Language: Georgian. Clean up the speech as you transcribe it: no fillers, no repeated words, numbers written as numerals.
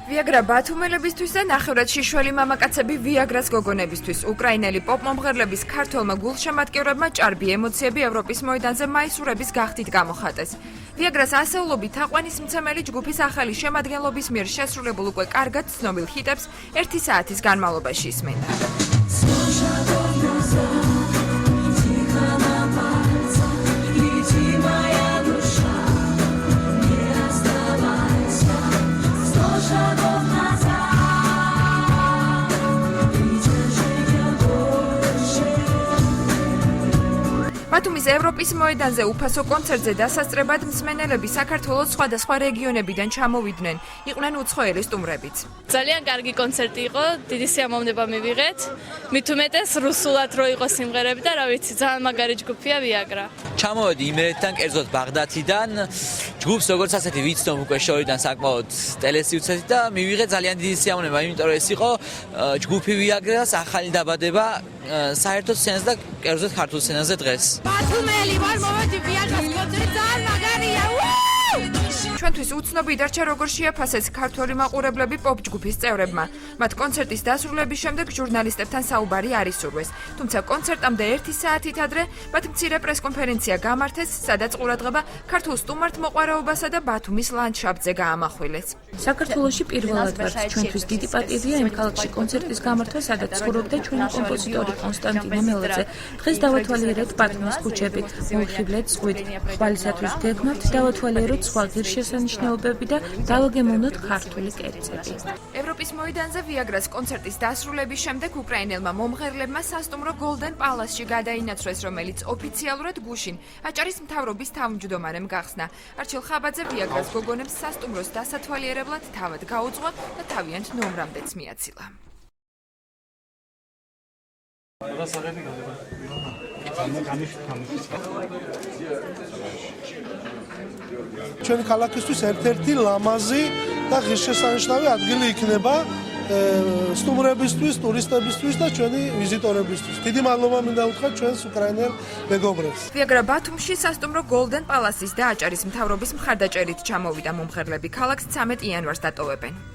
ვიაგრა ბათუმელებისთვის და ნახევრად შიშველი მამაკაცები ვიაგრას გოგონებისთვის. უკრაინელი პოპ მომღერლების ქართველმა გულშემატკივრებმა ჭარბი ემოციები ევროპის მოედანზე მაისურების გახდით გამოხატეს. ვიაგრას ასეულობით თაყვანის მცემელი ჯგუფის ახალი შემადგენლობის მიერ შესრულებულ უკვე კარგად ცნობილ ჰიტებს 1 საათის განმავლობაში ისმენდა. ბათუმის ევროპის მოედანზე უფასო კონცერტზე დასასწრებად მსმენელები საქართველოს სხვადასხვა რეგიონებიდან ჩამოვიდნენ. იყვნენ უცხოელი სტუმრებიც. ძალიან კარგი კონცერტი იყო, დიდი სიამოვნება მივიღეთ. მით უმეტეს რუსულად რო იყო სიმღერები და რა ვიცი, ძალიან მაგარი ჯგუფია ვიაგრა. ჩამოვედი იმერეთიდან, კერძოდ ბაღდათიდან. ჯგუფს როგორც ასეთი ვიცნობ უკვე შორიდან საკმაოდ ტელესიუცეთით და მივიღე ძალიან დიდი სიამოვნება, იმიტომ რომ ეს იყო ჯგუფი ვიაგრას ახალი დაბადება საერთოდ სცენაზე და კერძოდ ქართულ სცენაზე დღეს. ბათუმელი ვარ, მოვედი ვიაგრას კონცერტი, ძალიან მაგარია. ჩვენთვის უცნობი დარჩა როგორ შეაფასეს ქართველი მაყურებლები პოპ ჯგუფის წევრებმა. მათ კონცერტის დასრულების შემდეგ ჟურნალისტებთან საუბარი არ ისურვეს. თუმცა კონცერტამდე 1 საათით ადრე მათ მცირე პრესკონფერენცია გამართეს, სადაც ყურადღება ქართულ სტუმართ მოყვარეობასა და ბათუმის ლანდშაფტზე გაამახვილეს. საქართველოში პირველად ვართ, ჩვენთვის დიდი პატივია იმ ქალაქში კონცერტის გამართვა, სადაც ცხოვრობდა ჩვენი კომპოზიტორი კონსტანტინე მელაძე. დღეს დავათვალიერეთ ბათუმის ქუჩები, მოვიხიბლეთ ზღვით. ხვალისათვის გეგმავთ დავათვალიეროთ სხვა ღირსშესანიშნაობები და დავაგემოვნოთ ქართული კერძები. ევროპის მოედანზე ვიაგრას კონცერტის დასრულების შემდეგ უკრაინელმა მომღერლებმა სასტუმრო Golden Palace-ში გადაინაცვლეს, რომელიც ოფიციალურად გუშინ აჭარის მთავრობის თავმჯდომარემ გახსნა. არჩილ ხაბაძე ვიაგრას გოგონებს სასტუმროს დასათვალიერებლად თავად გაუძღვა და თავიანთ ნომრამდეც მიაცილა. ჩვენი ქალაქისთვის ერთ-ერთი ლამაზი და ღირსშესანიშნავი ადგილი იქნება სტუმრებისთვის, ტურისტებისთვის და ჩვენი ვიზიტორებისთვის. დიდი მადლობა მინდა უთხრათ ჩვენს უკრაინელ მეგობრებს. ვიაგრა ბათუმში სასტუმრო Golden Palace-ის და აჭარის მთავრობის მხარდაჭერით ჩამოვიდა მომღერლები ქალაქს 13 იანვარს დატოვებენ.